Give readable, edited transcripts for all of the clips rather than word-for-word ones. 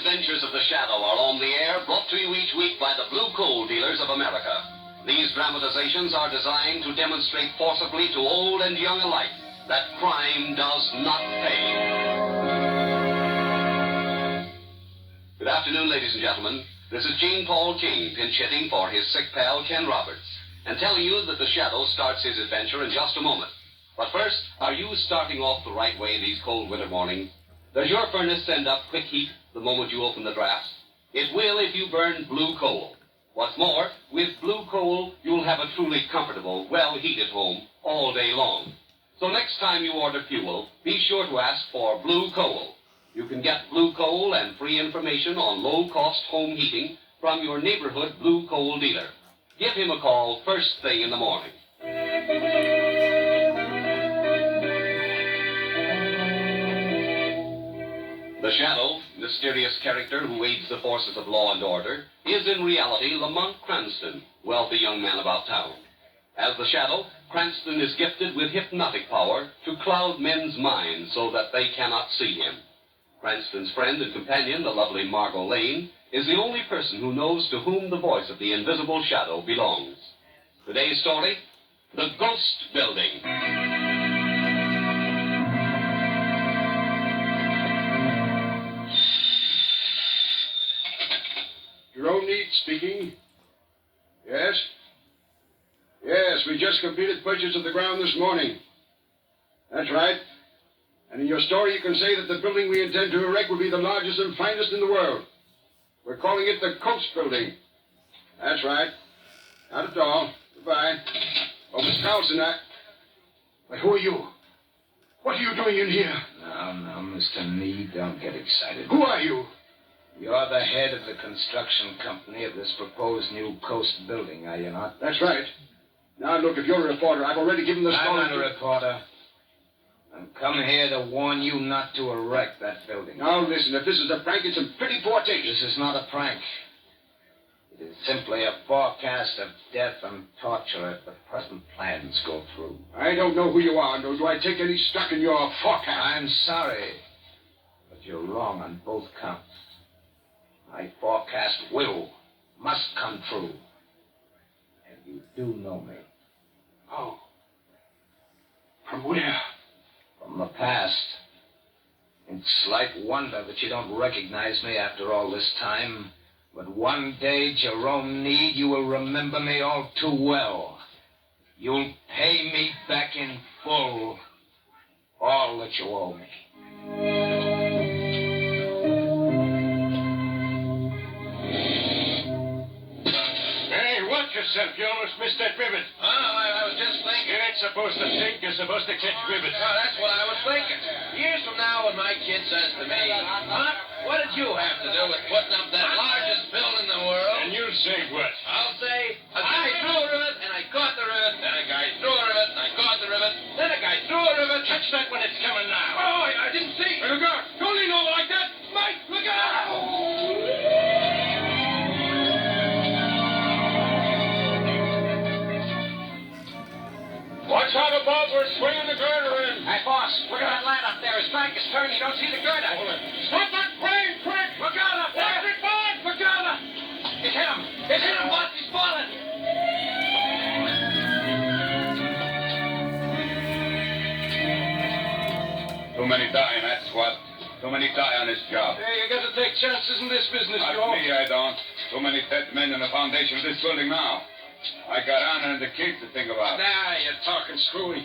adventures of the Shadow are on the air, brought to you each week by the Blue Coal Dealers of America. These dramatizations are designed to demonstrate forcibly to old and young alike that crime does not pay. Good afternoon, ladies and gentlemen. This is Gene Paul King, pinch hitting for his sick pal, Ken Roberts, and telling you that the Shadow starts his adventure in just a moment. But first, are you starting off the right way these cold winter mornings? Does your furnace send up quick heat the moment you open the drafts? It will if you burn blue coal. What's more, with blue coal, you'll have a truly comfortable, well-heated home all day long. So next time you order fuel, be sure to ask for blue coal. You can get blue coal and free information on low-cost home heating from your neighborhood blue coal dealer. Give him a call first thing in the morning. The Shadow, mysterious character who aids the forces of law and order, is in reality Lamont Cranston, wealthy young man about town. As the Shadow, Cranston is gifted with hypnotic power to cloud men's minds so that they cannot see him. Cranston's friend and companion, the lovely Margot Lane, is the only person who knows to whom the voice of the invisible Shadow belongs. Today's story, The Ghost Building. Jerome Need speaking. Yes? Yes, we just completed purchase of the ground this morning. That's right. And in your story, you can say that the building we intend to erect will be the largest and finest in the world. We're calling it the Coast Building. That's right. Not at all. Goodbye. Oh, Miss Carlson, But who are you? What are you doing in here? No, Mr. Need, don't get excited. Who are you? You're the head of the construction company of this proposed new Coast Building, are you not? That's right. Now, look, if you're a reporter, I've already given the story. I'm not a reporter. I'm come here to warn you not to erect that building. Now, listen, if this is a prank, it's a pretty poor taste. This is not a prank. It is simply a forecast of death and torture if the present plans go through. I don't know who you are, nor do I take any stock in your forecast. I'm sorry, but you're wrong on both counts. My forecast must come true. And you do know me. Oh. From where? From the past. It's slight wonder that you don't recognize me after all this time. But one day, Jerome Need, you will remember me all too well. You'll pay me back in full all that you owe me. Yourself. You almost missed that rivet. Oh, I was just thinking. You ain't supposed to think. You're supposed to catch rivets. Oh, that's what I was thinking. Years from now, when my kid says to me, Pop, what did you have to do with putting up that largest building in the world? And you'll say what? I'll say, a guy threw a rivet, and I caught the rivet. Then a guy threw a rivet, and I caught the rivet. Then a guy threw a rivet. Catch that when it's coming now. Oh, I didn't see. Hey, look out. Don't lean over like that. Mike, look out. Watch out above, we're swinging the girder in. Hey, boss, look at that lad up there. His back is turned. You don't see the girder. Hold it. Stop that crane, quick! Look out up there. Watch it, boys! Look out! It hit him. It hit him, boss. He's falling. Too many dying, that's what. Too many die on this job. Hey, you got to take chances in this business, Not Joe. me, I don't. Too many dead men in the foundation of this building now. I got Anna and the kids to think about. Nah, you're talking screwy.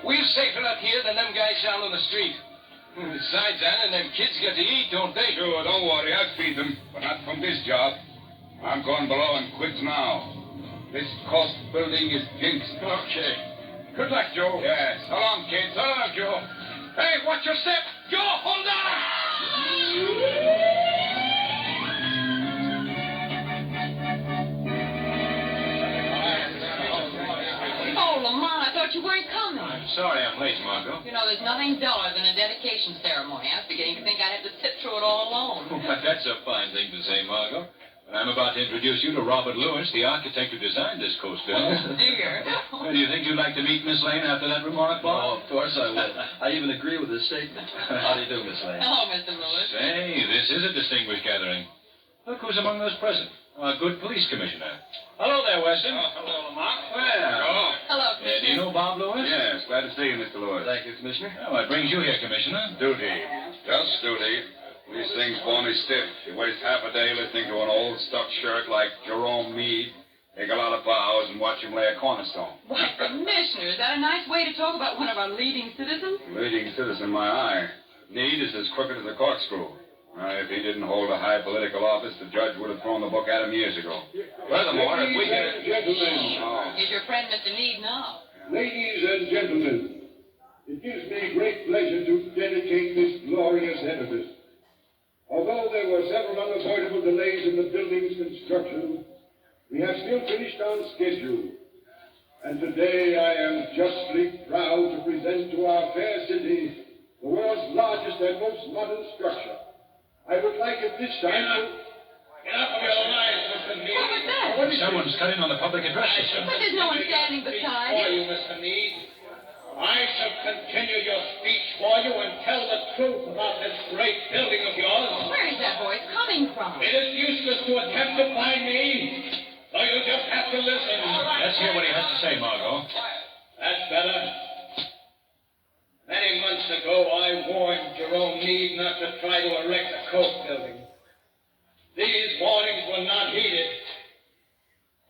We're safer up here than them guys down on the street. Besides, Anna and them kids get to eat, don't they? Sure, don't worry, I'll feed them. But not from this job. I'm going below and quit now. This Coast Building is jinxed. Okay. Good luck, Joe. Yes. So long, kids. So long, Joe. Hey, watch your step. Joe, hold on! Oh, Lamont, I thought you weren't coming. I'm sorry I'm late, Margot. You know, there's nothing duller than a dedication ceremony. I was beginning to think I'd have to sit through it all alone. But that's a fine thing to say, Margot. I'm about to introduce you to Robert Lewis, the architect who designed this coast building. Oh, dear. Well, do you think you'd like to meet Miss Lane after that remark, Oh, Bob? of course I will. I even agree with his statement. How do you do, Miss Lane? Hello, Mr. Lewis. Say, this is a distinguished gathering. Look who's among those present. Our good police commissioner. Hello there, Weston. Hello, Lamont. Well, Hello, Do you Commissioner. know Bob Lewis? yes, glad to see you, Mr. Lewis. Thank you, Commissioner. Oh, what brings you here, Commissioner? Duty. Just duty. These things bore me stiff. You waste half a day listening to an old stuck shirt like Jerome Meade, take a lot of bows, and watch him lay a cornerstone. Why, Commissioner, is that a nice way to talk about one of our leading citizens? Leading citizen in my eye. Need is as crooked as a corkscrew. If he didn't hold a high political office, the judge would have thrown the book at him years ago. Furthermore, if we Ladies get... and gentlemen, Is your friend Mr. Need now? ladies and gentlemen, it gives me great pleasure to dedicate this glorious edifice. Although there were several unavoidable delays in the building's construction, we have still finished on schedule. And today I am justly proud to present to our fair city the world's largest and most modern structure. I would like at this time to... Get up of your lines, Mr. Meade. What was that? Someone's cut in on the public address system. But there's no one standing beside For you. you, Mr. Meade. I shall continue your speech for you and tell the truth about this great building of yours. Where is that voice coming from? It is useless to attempt to find me, so you just have to listen. Let's hear what he has to say, Margot. That's better. Many months ago, I warned Jerome Meade not to try to erect a coast building. These warnings were not heeded.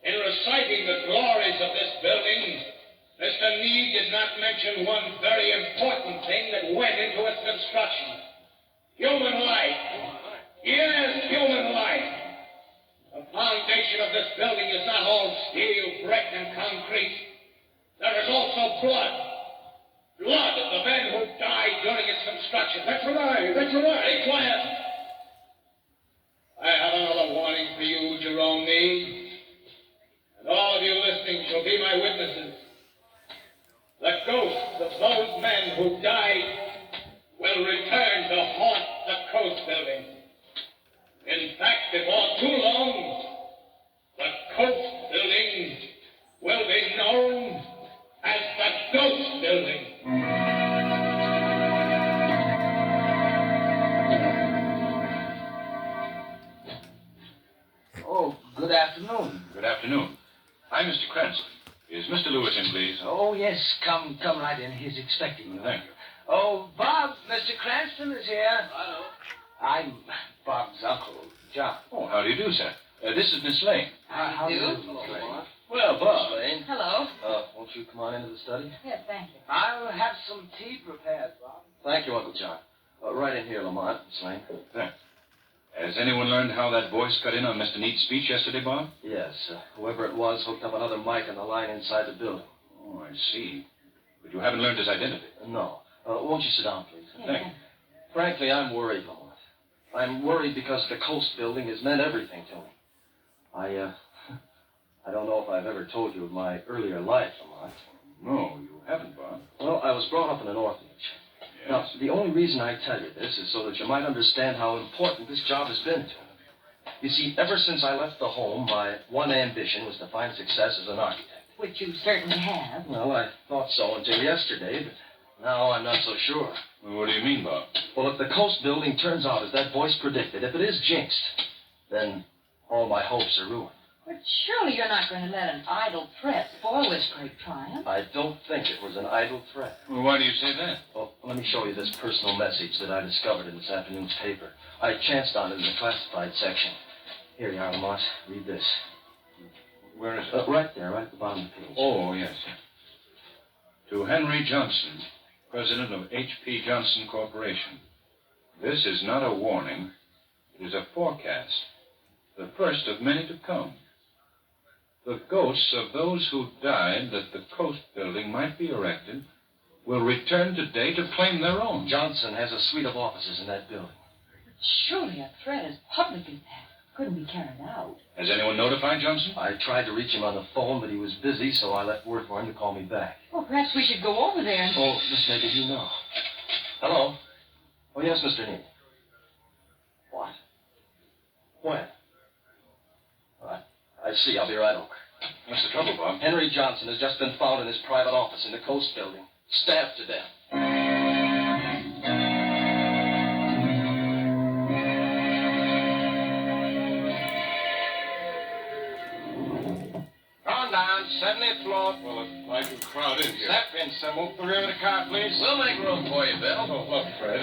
In reciting the glories of this building, Mr. Meade did not mention one very important thing that went into its construction. Human life. Yes, human life. The foundation of this building is not all steel, brick, and concrete. There is also blood. Blood of the men who died during its construction. That's right, that's right. Be quiet. I have another warning for you, Jerome Meade. And all of you listening shall be my witnesses. The ghosts of those men who died will return to haunt the coast building. In fact, before too long, the coast building will be known as the Ghost Building. Oh, good afternoon. Good afternoon. I'm Mr. Cranston. Is Mr. Lewis in, please? Oh, yes, come right in. He's expecting you. Thank you. Oh, Bob, Mr. Cranston is here. Hello. I'm Bob's uncle, John. Oh, how do you do, sir? This is Miss Lane. How do you do? Miss Lane? Well, Bob. Lane, Hello. won't you come on into the study? Yes, thank you. I'll have some tea prepared, Bob. Thank you, Uncle John. Right in here, Lamont, Miss Lane. Thanks. Has anyone learned how that voice cut in on Mr. Neat's speech yesterday, Bob? Yes, whoever it was hooked up another mic on the line inside the building. Oh, I see. But you haven't learned his identity. No. Won't you sit down, please? Thank you. Frankly, I'm worried, Lamont. I'm worried because the coast building has meant everything to me. I don't know if I've ever told you of my earlier life, Lamont. No, you haven't, Bob. Well, I was brought up in an orphanage. Yes. Now, the only reason I tell you this is so that you might understand how important this job has been to me. You see, ever since I left the home, my one ambition was to find success as an architect. Which you certainly have. Well, I thought so until yesterday, but now I'm not so sure. Well, what do you mean, Bob? Well, if the coast building turns out as that voice predicted, if it is jinxed, then all my hopes are ruined. But surely you're not going to let an idle threat spoil this great triumph. I don't think it was an idle threat. Well, why do you say that? Well, let me show you this personal message that I discovered in this afternoon's paper. I chanced on it in the classified section. Here you are, Lamont. Read this. Where is it? Right there, right at the bottom of the page. Oh, yes. To Henry Johnson, president of H.P. Johnson Corporation. This is not a warning. It is a forecast. The first of many to come. The ghosts of those who died that the coast building might be erected will return today to claim their own. Johnson has a suite of offices in that building. But surely a threat as public as that couldn't be carried out. Has anyone notified Johnson? I tried to reach him on the phone, but he was busy, so I left word for him to call me back. Well, perhaps we should go over there and... Oh, this may be you now. Hello? Oh, yes, Mr. Neat. What? When? I see. I'll be right over. What's the trouble, Bob? Henry Johnson has just been found in his private office in the Coast Building, stabbed to death. Calm down. 70th floor. Well, if I can crowd in here. Step in, sir. Move to the rear of the car, please. We'll make room for you, Bill. Oh, look, Fred.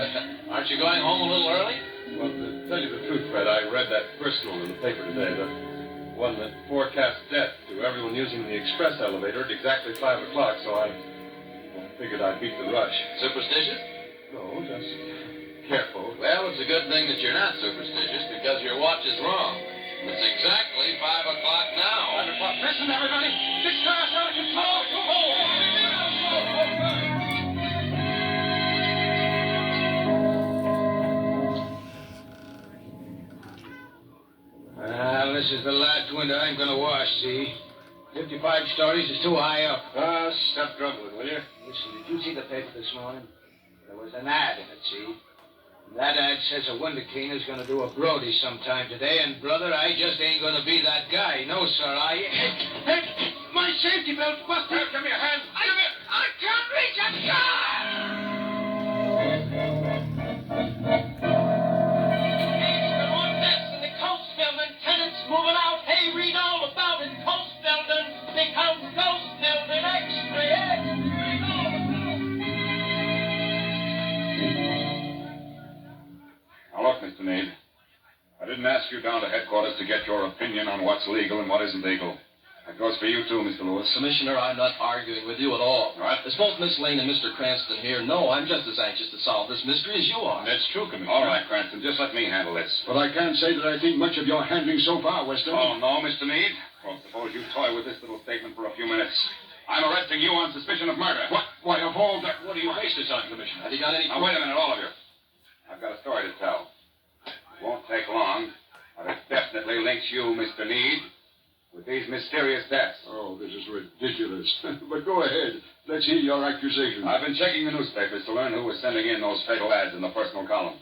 Aren't you going home a little early? Well, to tell you the truth, Fred, I read that personal in the paper today, the one that forecasts death to everyone using the express elevator at exactly 5 o'clock, so I figured I'd beat the rush. Superstitious? No, just careful. Well, it's a good thing that you're not superstitious because your watch is wrong. It's exactly 5 o'clock now. 5 o'clock. Listen, everybody. This car's out of control. Come on. This is the last window I'm going to wash, see? 55 stories is too high up. Stop grumbling, will you? Listen, did you see the paper this morning? There was an ad in it, see? That ad says a window cleaner's going to do a Brody sometime today, and, brother, I just ain't going to be that guy. No, sir, Hey, my safety belt's busted. Well, give me a hand. Give it. I can't reach it. There are deaths in the Coast Building. Tenants moving out. Hey, read all about it. Coast Building becomes Ghost Building. Extra. Read all about it. Now, look, Mr. Need. I didn't ask you down to headquarters to get your opinion on what's legal and what isn't legal. That goes for you, too, Mr. Lewis. Commissioner, I'm not arguing with you at all. All right. As both Miss Lane and Mr. Cranston here know, I'm just as anxious to solve this mystery as you are. That's true, Commissioner. All right, Cranston, just let me handle this. But I can't say that I think much of your handling so far, Weston. Oh, no, Mr. Need? Well, suppose you toy with this little statement for a few minutes. I'm arresting you on suspicion of murder. What? Why, of all that... What do you waste it on, Commissioner? Have you got any... Now, wait a minute, all of you. I've got a story to tell. It won't take long, but it definitely links you, Mr. Need, with these mysterious deaths. Oh, this is ridiculous. But go ahead. Let's hear your accusation. I've been checking the newspapers to learn who was sending in those fatal ads in the personal column.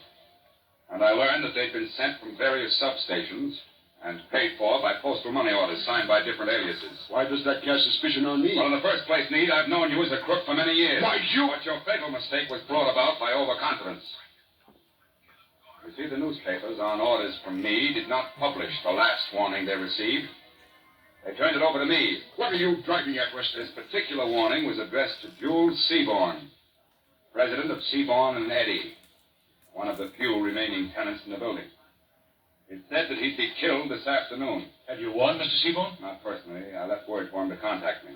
And I learned that they'd been sent from various substations and paid for by postal money orders signed by different aliases. Why does that cast suspicion on me? Well, in the first place, Need, I've known you as a crook for many years. Why, you... But your fatal mistake was brought about by overconfidence. You see, the newspapers, on orders from me, did not publish the last warning they received. They turned it over to me. What are you driving at, Weston? This particular warning was addressed to Jules Seaborn, president of Seaborn and Eddy, one of the few remaining tenants in the building. It said that he'd be killed this afternoon. Have you won, Mr. Seaborn? Not personally. I left word for him to contact me.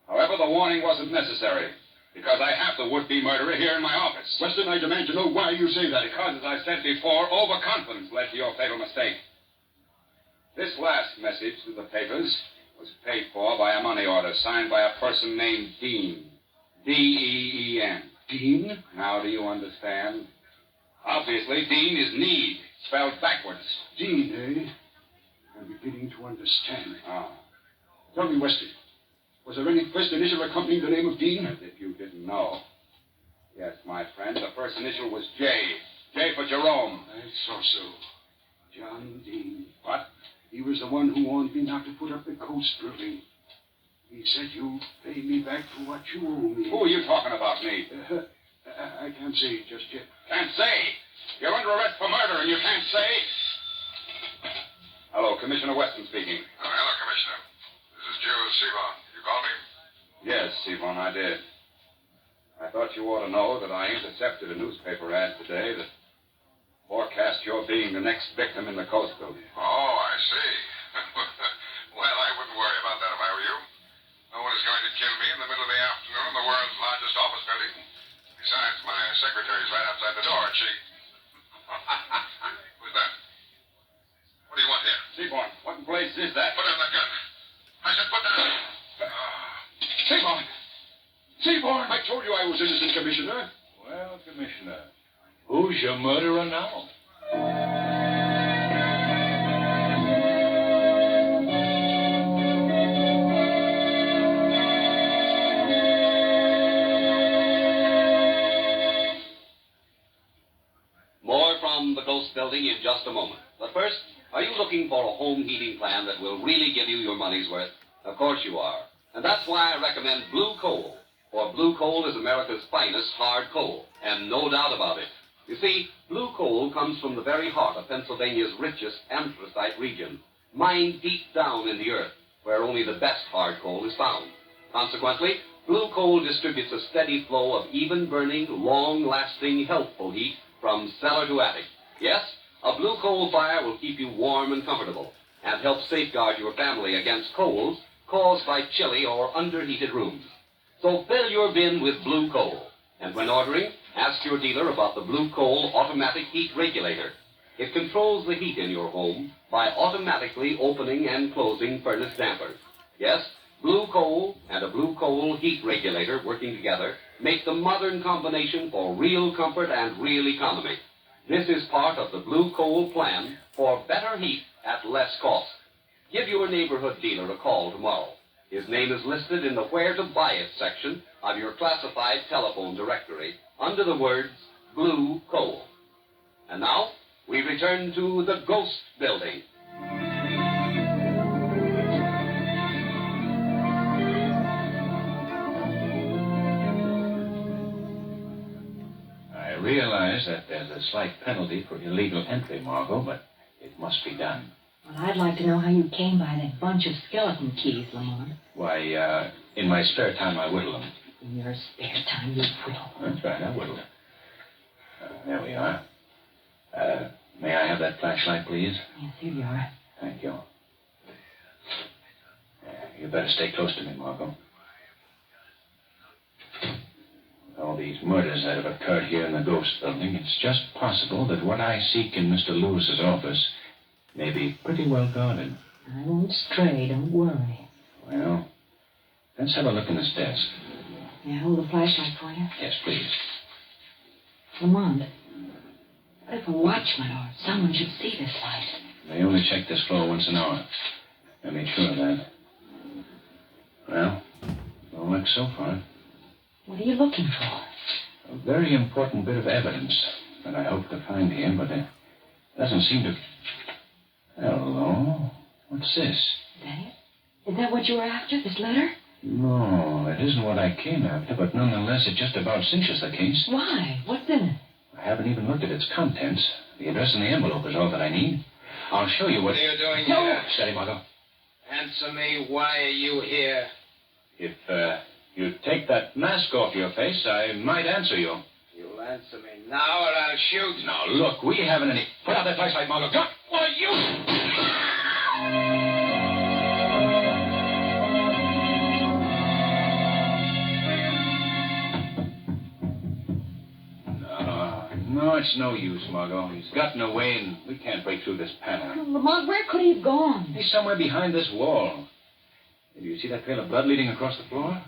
However, the warning wasn't necessary, because I have the would-be murderer here in my office. Weston, I demand to know why you say that. Because, as I said before, overconfidence led to your fatal mistake. This last message to the papers was paid for by a money order signed by a person named Dean. D-E-E-N. Dean? Now do you understand? Obviously, Dean is Need, spelled backwards. Dean, eh? I'm beginning to understand. Ah, Tell me, Weston, was there any first initial accompanying the name of Dean? as if you didn't know. Yes, my friend, the first initial was J. J for Jerome. I thought so. John Dean. What? He was the one who warned me not to put up the Coast Building. He said you'll pay me back for what you owe me. Who are you talking about, Need? I can't say just yet. Can't say. You're under arrest for murder, and you can't say. Hello, Commissioner Weston speaking. Hello, Commissioner. This is Jules Seaborn. You called me? Yes, Seaborn, I did. I thought you ought to know that I intercepted a newspaper ad today that forecast your being the next victim in the Coast Building. Oh, I see. Well, I wouldn't worry about that if I were you. No one is going to kill me in the middle of the afternoon in the world's largest office building. Besides, my secretary's right outside the door, and she... Who's that? What do you want here? Seaborn, what place is that? Put down that gun. I said put down... Seaborn! Seaborn! I told you I was innocent, Commissioner. Well, Commissioner, who's your murderer now? More from the Ghost Building in just a moment. But first, Are you looking for a home heating plan that will really give you your money's worth? Of course you are. And that's why I recommend Blue Coal. For Blue Coal is America's finest hard coal, and no doubt about it. You see, Blue Coal comes from the very heart of Pennsylvania's richest anthracite region, mined deep down in the earth, where only the best hard coal is found. Consequently, Blue Coal distributes a steady flow of even-burning, long-lasting, healthful heat from cellar to attic. Yes, a Blue Coal fire will keep you warm and comfortable and help safeguard your family against colds caused by chilly or underheated rooms. So fill your bin with Blue Coal. And when ordering, ask your dealer about the Blue Coal automatic heat regulator. It controls the heat in your home by automatically opening and closing furnace dampers. Yes, Blue Coal and a Blue Coal heat regulator working together make the modern combination for real comfort and real economy. This is part of the Blue Coal plan for better heat at less cost. Give your neighborhood dealer a call tomorrow. His name is listed in the Where to Buy It section of your classified telephone directory under the words Blue Coal. And now, we return to the Ghost Building. I realize that there's a slight penalty for illegal entry, Margot, but it must be done. Well, I'd like to know how you came by that bunch of skeleton keys, Lamont. Why, in my spare time, I whittle them. In your spare time, you whittle. That's right, I whittle them. There we are. May I have that flashlight, please? Yes, here you are. Thank you. You better stay close to me, Margot. All these murders that have occurred here in the Ghost Building, it's just possible that what I seek in Mr. Lewis's office may be pretty well guarded. I won't stray, don't worry. Well, let's have a look in this desk. May I hold the flashlight for you? Yes, please. Lamont, what if a watchman or someone should see this light? They only check this floor once an hour. I made sure of that. Well, no luck so far. What are you looking for? A very important bit of evidence that I hope to find here, but it doesn't seem to... Hello? What's this? Is that it? Is that what you were after, this letter? No, it isn't what I came after, but nonetheless, it just about cinches the case. Why? What's in it? I haven't even looked at its contents. The address in the envelope is all that I need. I'll show you what... What are you doing No. here? Steady, Margot. Answer me, why are you here? If, you take that mask off your face, I might answer you. You'll answer me now or I'll shoot. Now, look, we haven't any... Put out that flashlight, Margot. Go! What are you... No, it's no use, Margot. He's gotten away, and we can't break through this panel. Lamont, where could he have gone? He's somewhere behind this wall. Do you see that trail of blood leading across the floor?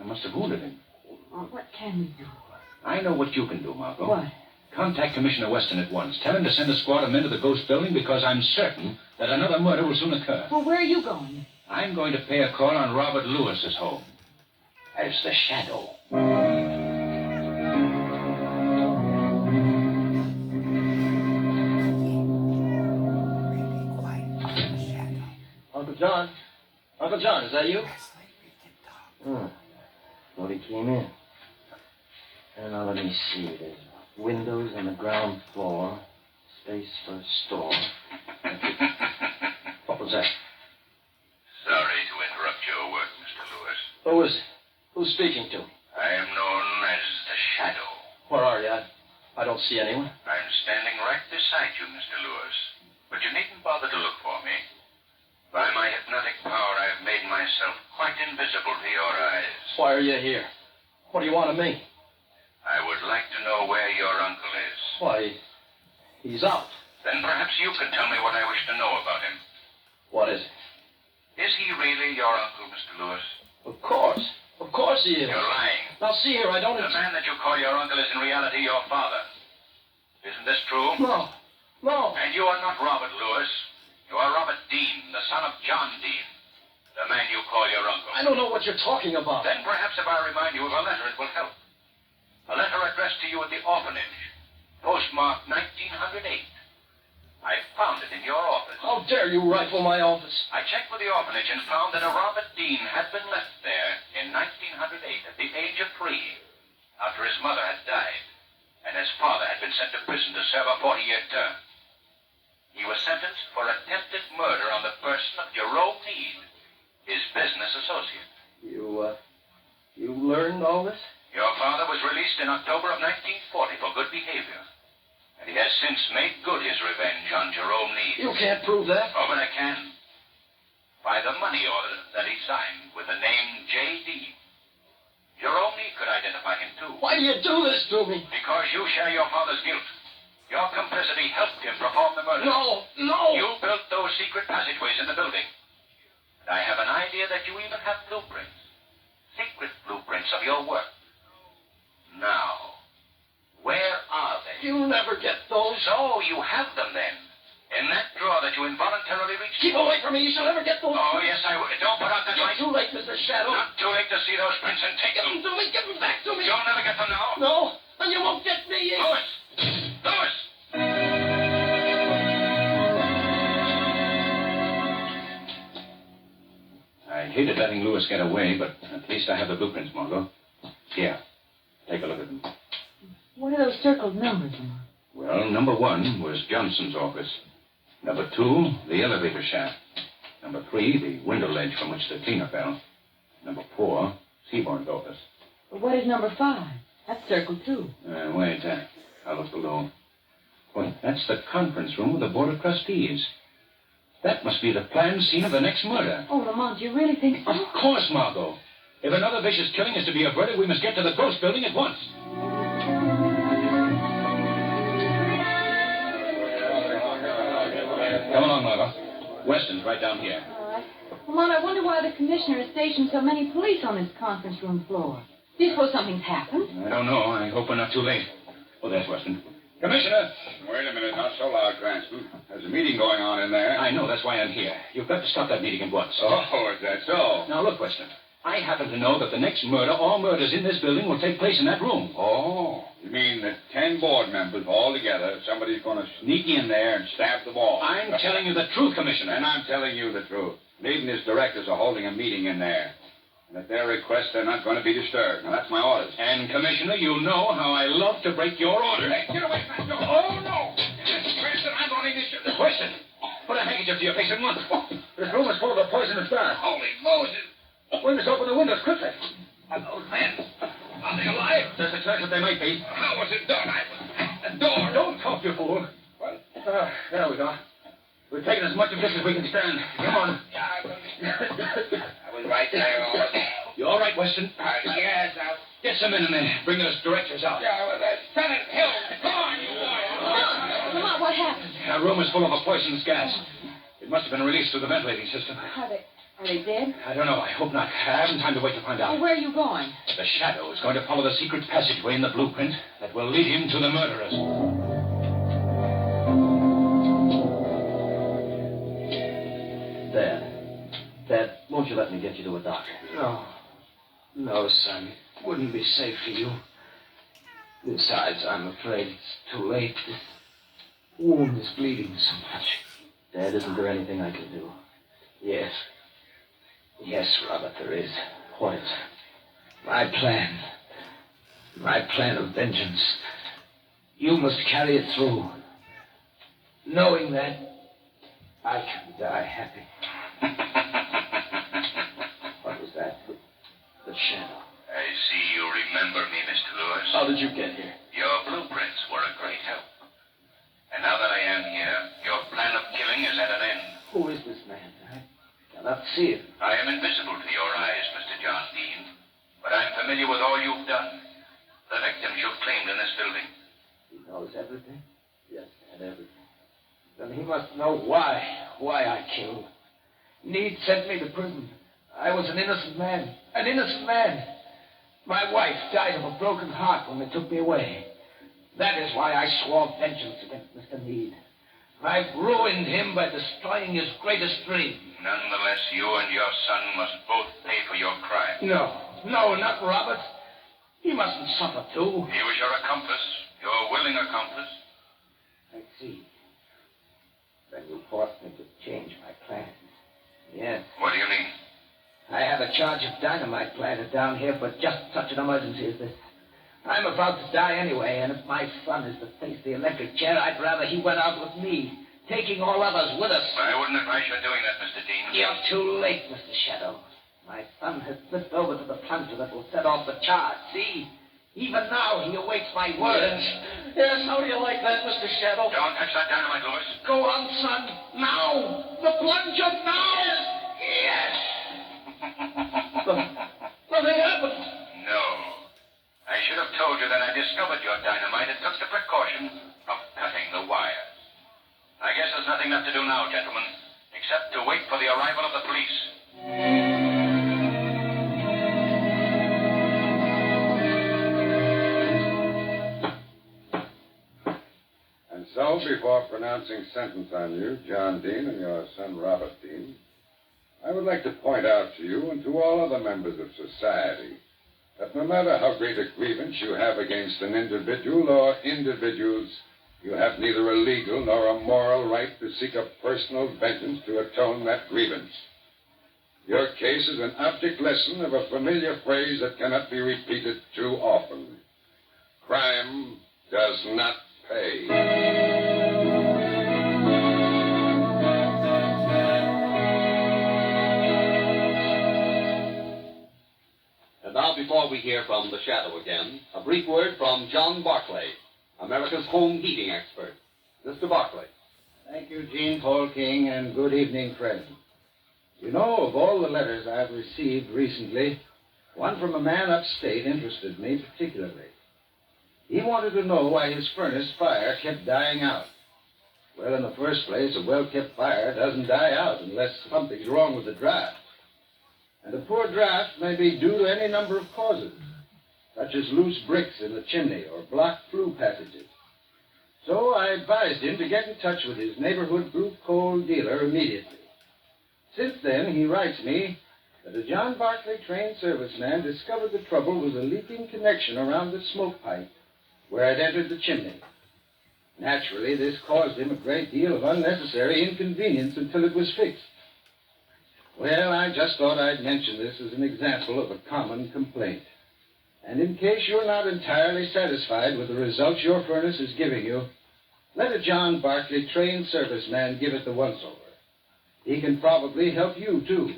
I must have wounded him. Lamont, what can we do? I know what you can do, Margot. What? Contact Commissioner Weston at once. Tell him to send a squad of men to the Ghost Building because I'm certain that another murder will soon occur. Well, where are you going? I'm going to pay a call on Robert Lewis's home as the Shadow. Uncle John? Uncle John, is that you? Thought he came in. And now let me see. There's windows on the ground floor. Space for a store. What was that? Sorry to interrupt your work, Mr. Lewis. Who is it? Who's speaking to me? I am known as the Shadow. Where are you? I don't see anyone. I'm standing right beside you, Mr. Lewis. But you needn't bother to look for me. By my hypnotic power, I've made myself quite invisible to your eyes. Why are you here? What do you want of me? I would like to know where your uncle is. Why, he's out. Then perhaps you can tell me what I wish to know about him. What is it? Is he really your uncle, Mr. Lewis? Of course. Of course he is. You're lying. Now, see here, I don't... The man that you call your uncle is in reality your father. Isn't this true? No. No. And you are not Robert Lewis. You are Robert Dean, the son of John Dean, the man you call your uncle. I don't know what you're talking about. Then perhaps if I remind you of a letter, it will help. A letter addressed to you at the orphanage, postmarked 1908. I found it in your office. How dare you rifle my office? I checked with the orphanage and found that a Robert Dean had been left there in 1908 at the age of 3, after his mother had died, and his father had been sent to prison to serve a 40-year term. He was sentenced for attempted murder on the person of Jerome Need, his business associate. You learned all this? Your father was released in October of 1940 for good behavior, and he has since made good his revenge on Jerome Need. You can't prove that. Oh, but I can. By the money order that he signed with the name J.D. Jerome Need could identify him, too. Why do you do this to me? Because you share your father's guilt. Your complicity helped him perform the murder. No. You built those secret passageways in the building. And I have an idea that you even have blueprints. Secret blueprints of your work. Now, where are they? You'll never get those. So you have them then. In that drawer that you involuntarily reached. Keep away from me. You shall never get those. Oh, yes, I will. Don't put out that light. Too late, Mr. Shadow. Not too late to see those prints and take them. Give them to me. Give them back to me. You'll never get them now. No, and you won't get me. Louis! Louis! I hated letting Lewis get away, but at least I have the blueprints, Margot. Here, take a look at them. What are those circled numbers, Lamont? Well, number 1 was Johnson's office. Number 2, the elevator shaft. Number 3, the window ledge from which the cleaner fell. Number 4, Seaborn's office. But what is number 5? That's circled, too. Wait, I'll look below. Wait, that's the conference room of the Board of Trustees. That must be the planned scene of the next murder. Oh, Lamont, you really think so? Of course, Margot. If another vicious killing is to be averted, we must get to the Ghost Building at once. Come along, Margot. Weston's right down here. All right. Lamont, I wonder why the commissioner has stationed so many police on this conference room floor. Do you suppose something's happened? I don't know. I hope we're not too late. Oh, there's Weston. Commissioner! Wait a minute, not so loud, Cranston. There's a meeting going on in there. I know, that's why I'm here. You've got to stop that meeting at once. Oh, is that so? Now, look, Weston. I happen to know that the next murder, all murders in this building, will take place in that room. Oh, you mean that 10 board members all together, somebody's going to sneak in there and stab them all? I'm telling you the truth, Commissioner. And I'm telling you the truth. Meade and his directors are holding a meeting in there. And at their request, they're not going to be disturbed. Now, that's my orders. And, Commissioner, you know how I love to break your orders. Hey, get away from that door. Oh, no. Cranston, I'm running this ship. Weston, put a handkerchief to your face at once. This room is full of a poisonous gas. Holy Moses. We must open the windows quickly. Are those men? Are they alive? Just exactly they might be. How was it done? The door. Don't talk, you fool. What? There we go. We've taken as much of this as we can stand. Come on. I was right there, all right. You all right, Weston? Yes, I'll... Get some men in there. Bring those directors out. Yeah, well, Senate Hill. Come on, you boys. Lamont, what happened? Our room is full of a poisonous gas. It must have been released through the ventilating system. Are they dead? I don't know. I hope not. I haven't time to wait to find out. Well, where are you going? The Shadow is going to follow the secret passageway in the blueprint that will lead him to the murderers. Dad, won't you let me get you to a doctor? No, son. Wouldn't be safe for you. Besides, I'm afraid it's too late. The wound is bleeding so much. Dad, isn't there anything I can do? Yes. Yes, Robert, there is. What is? My plan. My plan of vengeance. You must carry it through. Knowing that, I can die happy. What was that? The Shadow. I see you remember me, Mr. Lewis. How did you get here? Your blueprints were a great help. And now that I am here, your plan of killing is at an end. Who is this man? I cannot see him. I am invisible to your eyes, Mr. John Dean. But I'm familiar with all you've done. The victims you've claimed in this building. He knows everything? Yes, and everything. Then he must know why I killed. Need sent me to prison. I was an innocent man. An innocent man. My wife died of a broken heart when they took me away. That is why I swore vengeance against Mr. Meade. I've ruined him by destroying his greatest dream. Nonetheless, you and your son must both pay for your crime. No, not Robert. He mustn't suffer too. He was your accomplice, your willing accomplice. I see. Then you forced me to change my plans. Yes. What do you mean? I have a charge of dynamite planted down here for just such an emergency as this. I'm about to die anyway, and if my son is to face the electric chair, I'd rather he went out with me, taking all others with us. I wouldn't advise you doing that, Mr. Dean. You're too late, Mr. Shadow. My son has slipped over to the plunger that will set off the charge. See? Even now, he awaits my words. Yes, how do you like that, Mr. Shadow? Don't touch that dynamite, Louis. Go on, son. Now! The plunger now! Yes! Nothing happened. No. I should have told you that I discovered your dynamite and took the precaution of cutting the wire. I guess there's nothing left to do now, gentlemen, except to wait for the arrival of the police. And so, before pronouncing sentence on you, John Dean, and your son Robert Dean, I would like to point out to you and to all other members of society that no matter how great a grievance you have against an individual or individuals, you have neither a legal nor a moral right to seek a personal vengeance to atone that grievance. Your case is an object lesson of a familiar phrase that cannot be repeated too often. Crime does not pay. And now, before we hear from the Shadow again, a brief word from John Barclay, America's home heating expert. Mr. Barclay. Thank you, Jean Paul King, and good evening, friends. You know, of all the letters I've received recently, one from a man upstate interested me particularly. He wanted to know why his furnace fire kept dying out. Well, in the first place, a well-kept fire doesn't die out unless something's wrong with the draft. And a poor draft may be due to any number of causes, such as loose bricks in the chimney or blocked flue passages. So I advised him to get in touch with his neighborhood blue coal dealer immediately. Since then, he writes me that a John Barclay trained serviceman discovered the trouble was a leaking connection around the smoke pipe where it entered the chimney. Naturally, this caused him a great deal of unnecessary inconvenience until it was fixed. Well, I just thought I'd mention this as an example of a common complaint. And in case you're not entirely satisfied with the results your furnace is giving you, let a John Barclay trained serviceman give it the once-over. He can probably help you, too.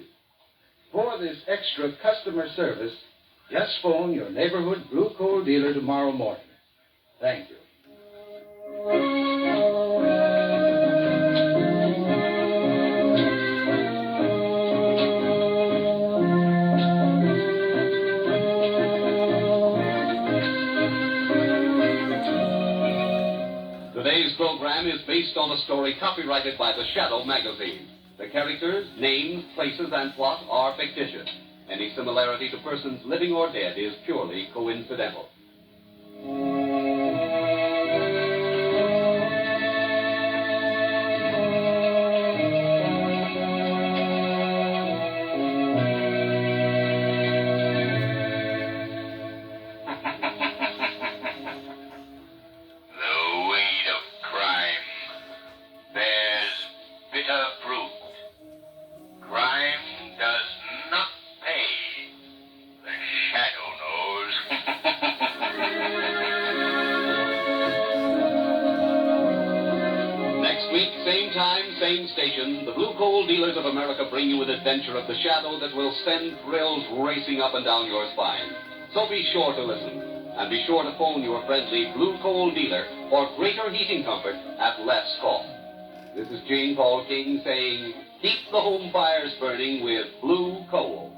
For this extra customer service, just phone your neighborhood blue coal dealer tomorrow morning. Thank you. Today's program is based on a story copyrighted by The Shadow magazine. The characters, names, places, and plot are fictitious. Any similarity to persons living or dead is purely coincidental. Same station, the Blue Coal Dealers of America bring you an adventure of the Shadow that will send thrills racing up and down your spine. So be sure to listen, and be sure to phone your friendly Blue Coal dealer for greater heating comfort at less cost. This is Jean Paul King saying, keep the home fires burning with Blue Coal.